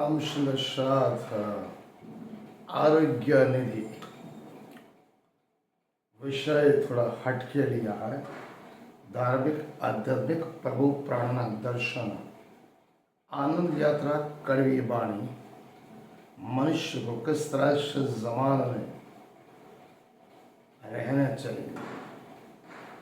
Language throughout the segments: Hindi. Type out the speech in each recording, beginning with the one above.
अंशशाथ आरोग्य निधि विषय थोड़ा हटके लिया है। धार्मिक आध्यात्मिक प्रभु प्राणनाथ दर्शन आनंद यात्रा कड़वी वाणी मनुष्य को किस तरह से जमाने में रहना चाहिए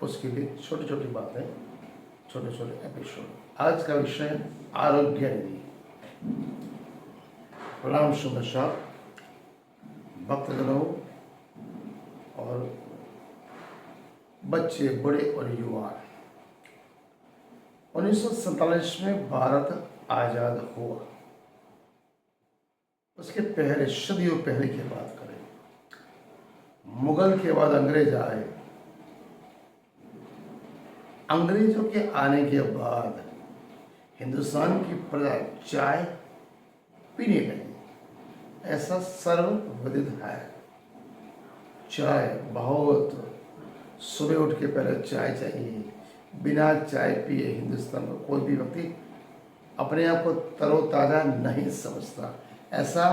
उसके लिए छोटी छोटी बातें, छोटे छोटे एपिसोड। आज का विषय आरोग्य निधि। प्रणाम शुभेच्छा भक्तजनों और बच्चे, बड़े और युवा। 1947 में भारत आजाद हुआ। उसके पहले सदियों पहले की बात करें, मुगल के बाद अंग्रेज आए। अंग्रेजों के आने के बाद हिंदुस्तान की प्रजा चाय पीने लगी। ऐसा सर्वविदित है। चाय बहुत, सुबह उठ के पहले चाय चाहिए। बिना चाय पिए हिंदुस्तान में कोई भी व्यक्ति अपने आप को तरोताज़ा नहीं समझता, ऐसा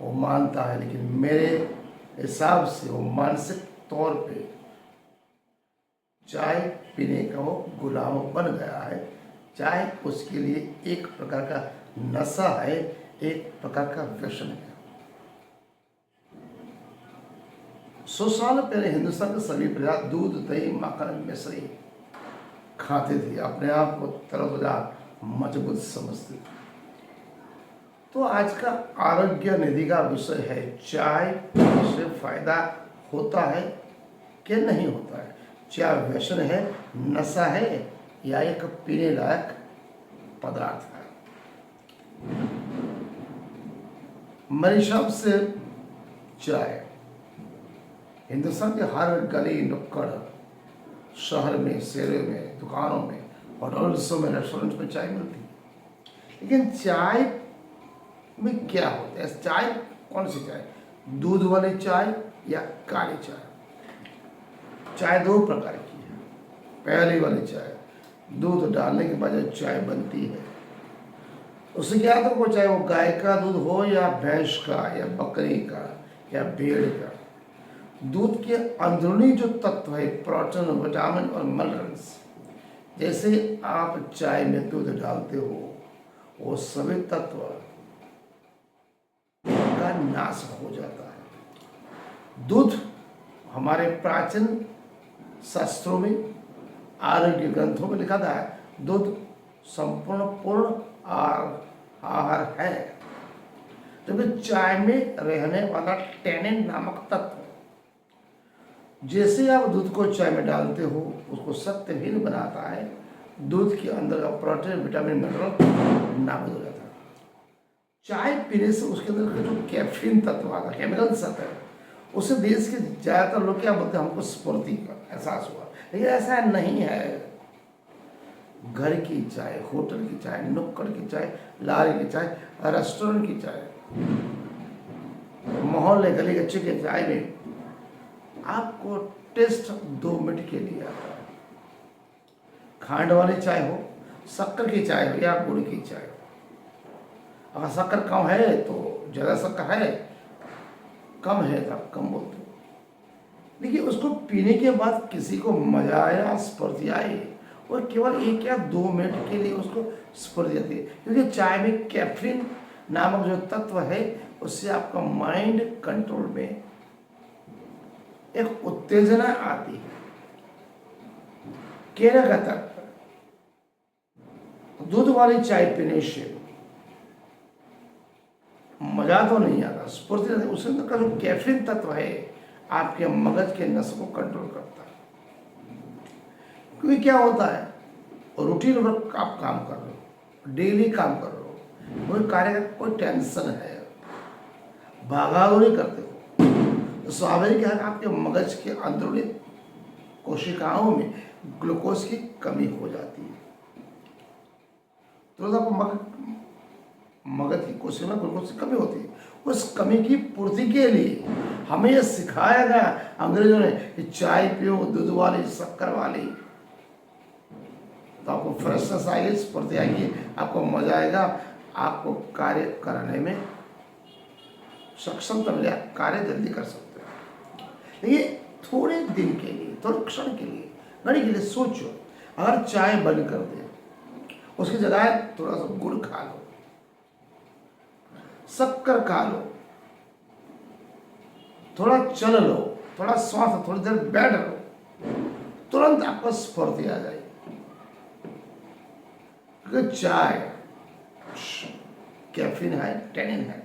वो मानता है। लेकिन मेरे हिसाब से वो मानसिक तौर पे चाय पीने का वो गुलाम बन गया है। चाय उसके लिए एक प्रकार का नशा है, एक प्रकार का व्यसन है। 100 साल पहले हिंदुस्तान के सभी प्रजा दूध, दही, माखन, मिश्री खाते थे, अपने आप को तरोताजा मजबूत समझते थे। तो आज का आरोग्य निधि का विषय है, चाय पीने से फायदा होता है कि नहीं होता है। चाय व्यसन है, नशा है या एक पीने लायक पदार्थ है। मेरे हिसाब से चाय हिंदुस्तान के हर गली नुक्कड़, शहर में, शहरों में, दुकानों में, होटल्सों में, रेस्टोरेंट में चाय मिलती है। लेकिन चाय में क्या होता है? चाय कौन सी चाय? दूध वाली चाय या काली चाय? चाय दो प्रकार की है। पहली वाली चाय दूध डालने के बाद जो चाय बनती है उससे क्या होता है, चाहे वो गाय का दूध हो या भैंस का या बकरी का या भेड़ का, दूध के अंदरूनी जो तत्व है, प्रोटीन, विटामिन और मिनरल्स, जैसे आप चाय में दूध डालते हो वो सभी तत्व का नाश हो जाता है। दूध हमारे प्राचीन शास्त्रों में, आरोग्य ग्रंथों में लिखा था, दूध संपूर्ण पूर्ण आहार है। जबकि चाय में रहने वाला टेनिन नामक तत्व, जैसे आप दूध को चाय में डालते हो उसको शक्तिहीन बनाता है। दूध के अंदर का प्रोटीन, विटामिन, मिनरल नाबूद हो जाता है। चाय पीने से उसके अंदर का जो कैफीन तत्व आता है, केमिकल्स आता है, उससे देश के ज़्यादातर लोग क्या बोलते हैं, हमको स्फूर्ति का एहसास हुआ। लेकिन ऐसा नहीं है। घर की चाय, होटल की चाय, नुक्कड़ की चाय, लारी की चाय, रेस्टोरेंट की चाय, मोहल्ले गली गच्चे की चाय में आपको टेस्ट 2 मिनट के लिए आता है। खांड वाली चाय हो, शक्कर की चाय हो या गुड़ की चाय हो। अगर शक्कर कम है तो ज़्यादा शक्कर है, कम है तो आप कम बोलते हो। देखिए, उसको पीने के बाद किसी को मजा आया, स्फूर्ति आई, और केवल 1 या 2 मिनट के लिए उसको स्फूर्ति आती है। क्योंकि चाय में कैफीन नामक जो तत्व है उससे आपका माइंड कंट्रोल में एक उत्तेजना आती है। कहने का तत्व, दूध वाली चाय पीने से मजा तो नहीं आता, स्फूर्ति नहीं, उसके अंदर का जो कैफीन तत्व है आपके मगज के नस को कंट्रोल करता है। क्योंकि क्या होता है, रूटीन वर्क आप काम कर रहे हो, डेली काम कर रहे हो, कोई कार्य का कोई टेंशन है, भागादौड़ी करते हो, तो स्वाभाविक है आपके मगज के अंदरूनी कोशिकाओं में ग्लूकोज की कमी हो जाती है। तो आपको मगज की कोशिका में ग्लूकोज की कमी होती है। उस कमी की पूर्ति के लिए हमें यह सिखाया गया अंग्रेजों ने कि चाय पियो, दूध वाली, शक्कर वाली, तो आपको फ्रेशनेस आएगी, स्फूर्ति आएगी, आपको मजा आएगा, आपको कार्य कराने में सक्षमता मिले, आप कार्य जल्दी कर सकते हो। ये थोड़े दिन के लिए, थोड़े क्षण के लिए, घड़ी के लिए सोचो, अगर चाय बंद कर दे, उसकी जगह थोड़ा सा गुड़ खा लो, शक्कर खा लो, थोड़ा चल लो, थोड़ा श्वास, थोड़ी देर बैठ लो, तुरंत आपको स्फूर्ति आ जाएगी। क्योंकि चाय कैफीन है, टेनिन है।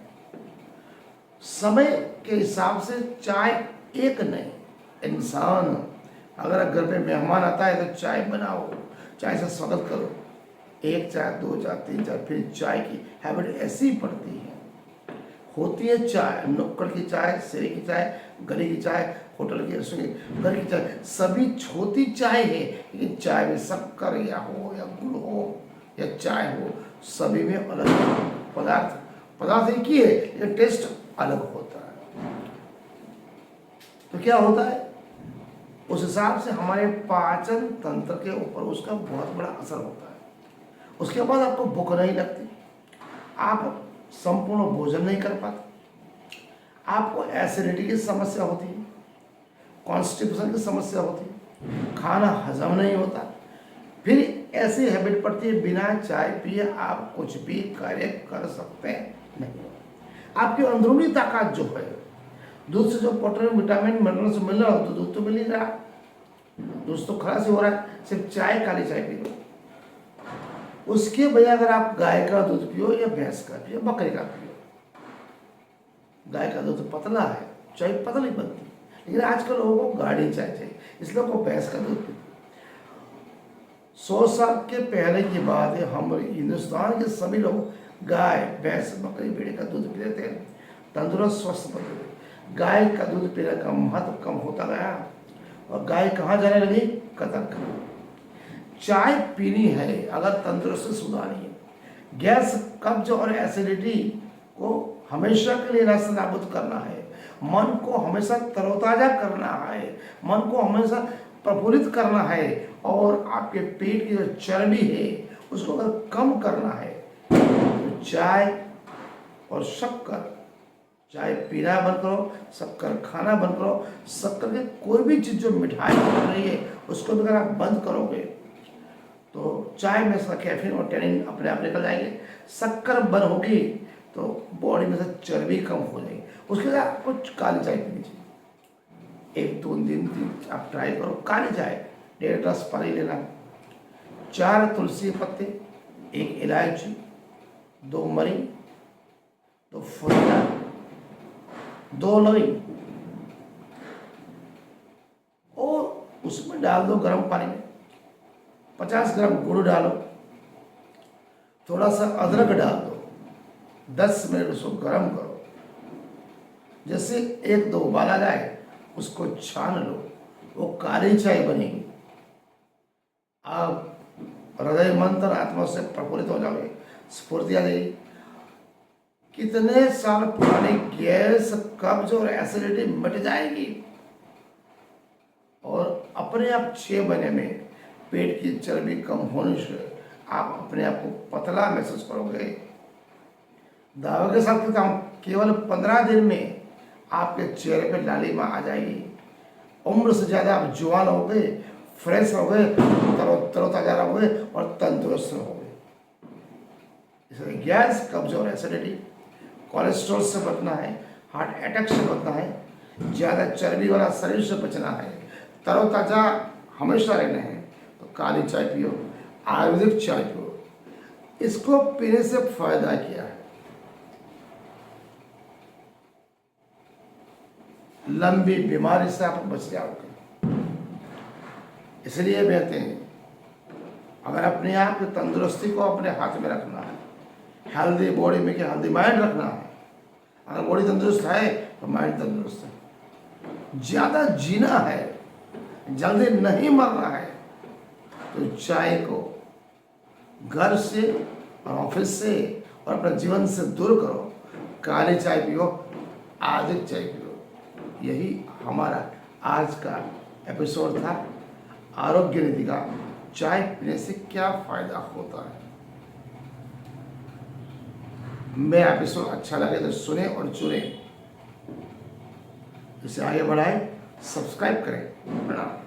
समय के हिसाब से चाय एक नहीं, इंसान अगर घर पे मेहमान आता है तो चाय बनाओ, चाय से स्वागत करो, एक चाय, दो चाय, तीन चाय, फिर चाय की हैबिट ऐसी ही पड़ती है। होती है चाय, नुक्कड़ की चाय, शेरे की चाय, गली की चाय, होटल की, रसोई, घर की चाय, सभी छोटी चाय है, लेकिन चाय में शक्कर या हो या गुड़ हो या चाय हो, सभी में अलग पदार्थ एक ही है, लेकिन टेस्ट अलग होता है। तो क्या होता है, उस हिसाब से हमारे पाचन तंत्र के ऊपर उसका बहुत बड़ा असर होता है। उसके बाद आपको भूख नहीं लगती, आप संपूर्ण भोजन नहीं कर पाते, आपको एसिडिटी की समस्या होती है, कॉन्स्टिपेशन की समस्या होती है, खाना हजम नहीं होता। फिर ऐसी हैबिट पड़ती है, बिना चाय पिए आप कुछ भी कार्य कर सकते नहीं। आपकी अंदरूनी ताकत जो है, दूध से जो प्रोटीन, विटामिन, मिनरल्स मिल रहा हो, तो दूध तो मिल ही रहा, दूध तो खलास हो रहा है, सिर्फ चाय, काली चाय पी लो। उसके बजाय अगर आप गाय का दूध पियो या भैंस का पियो, बकरी का पियो, गाय का दूध पतला है, चाय पतली बनती, लेकिन आजकल लोगों को गाढ़ी चाय चाहिए, इसलिए वो भैंस का दूध पीते। 100 साल के पहले की बात है, हम हिंदुस्तान के सभी लोग गाय, भैंस, बकरी, भेड़ का दूध पीते थे, तंदुरुस्त स्वस्थ बनते थे। गाय का दूध पीने का महत्व कम होता गया और गाय कहाँ जाने लगी, कतर कर। चाय पीनी है अगर तंदुरुस्ती सुधारनी है। गैस, कब्ज और एसिडिटी को हमेशा के लिए नष्ट नाबूद करना है, मन को हमेशा तरोताजा करना है, मन को हमेशा प्रफुल्लित करना है, और आपके पेट की जो चर्बी है उसको अगर कम करना है तो चाय और शक्कर, चाय पीना बंद करो, शक्कर खाना बंद करो। शक्कर की कोई भी चीज़ जो मिठाई बन रही है उसको भी अगर आप बंद करोगे तो चाय में से कैफीन और टेनिन अपने आप निकल जाएंगे। शक्कर बंद होगी तो बॉडी में से चर्बी कम हो जाएगी। उसके बाद आपको काली चाय पीनी चाहिए, 1-2 दिन आप ट्राई करो। काली चाय 1.5 ग्लास पानी लेना, 4 तुलसी के पत्ते, 1 इलायची, 2 मरी, 2 फुदीना, 2 लौंग, और उसमें डाल दो गर्म पानी में 50 ग्राम गुड़ डालो, थोड़ा सा अदरक डाल दो, 10 मिनट उसको गर्म करो। जैसे 1-2 उबाल आ जाए उसको छान लो, वो काली चाय बनेगी। आप हृदय मंत्र आत्मा से प्रफुल्लित हो जाओगे, स्फूर्ति आ जाएगी। कितने साल पुरानी गैस, कब्ज और एसिडिटी मिट जाएगी, और अपने आप 6 महीने में पेट की चर्बी कम होने से आप अपने आप को पतला महसूस करोगे। दावे के साथ कहता हूँ, केवल 15 दिन में आपके चेहरे पे लालिमा आ जाएगी। उम्र से ज़्यादा आप जवान हो गए, फ्रेश हो गए, तरोताजा रहोगे और तंदुरुस्त रहोगे। इसलिए गैस, कब्ज और एसिडिटी, कोलेस्ट्रॉल से बचना है, हार्ट अटैक से बचना है, ज़्यादा चर्बी वाला शरीर से बचना है, तरोताजा हमेशा रहना है, तो काली चाय पियो, आयुर्वेदिक चाय पियो। इसको पीने से फायदा क्या है, लंबी बीमारी से आप बच जाओगे। इसलिए कहते हैं, अगर अपने आप की तंदुरुस्ती को अपने हाथ में रखना है, हेल्दी बॉडी में क्या हेल्दी माइंड रखना है। अगर बॉडी तंदुरुस्त है तो माइंड तंदुरुस्त है। ज़्यादा जीना है, जल्दी नहीं मरना है, तो चाय को घर से और ऑफिस से और अपने जीवन से दूर करो। काली चाय पियो, आयुर्वेदिक चाय पियो। यही हमारा आज का एपिसोड था, आरोग्य नीति का। चाय पीने से क्या फ़ायदा होता है। मैं एपिसोड अच्छा लगे तो सुने और चुने, इसे आगे बढ़ाएं, सब्सक्राइब करें। प्रणाम।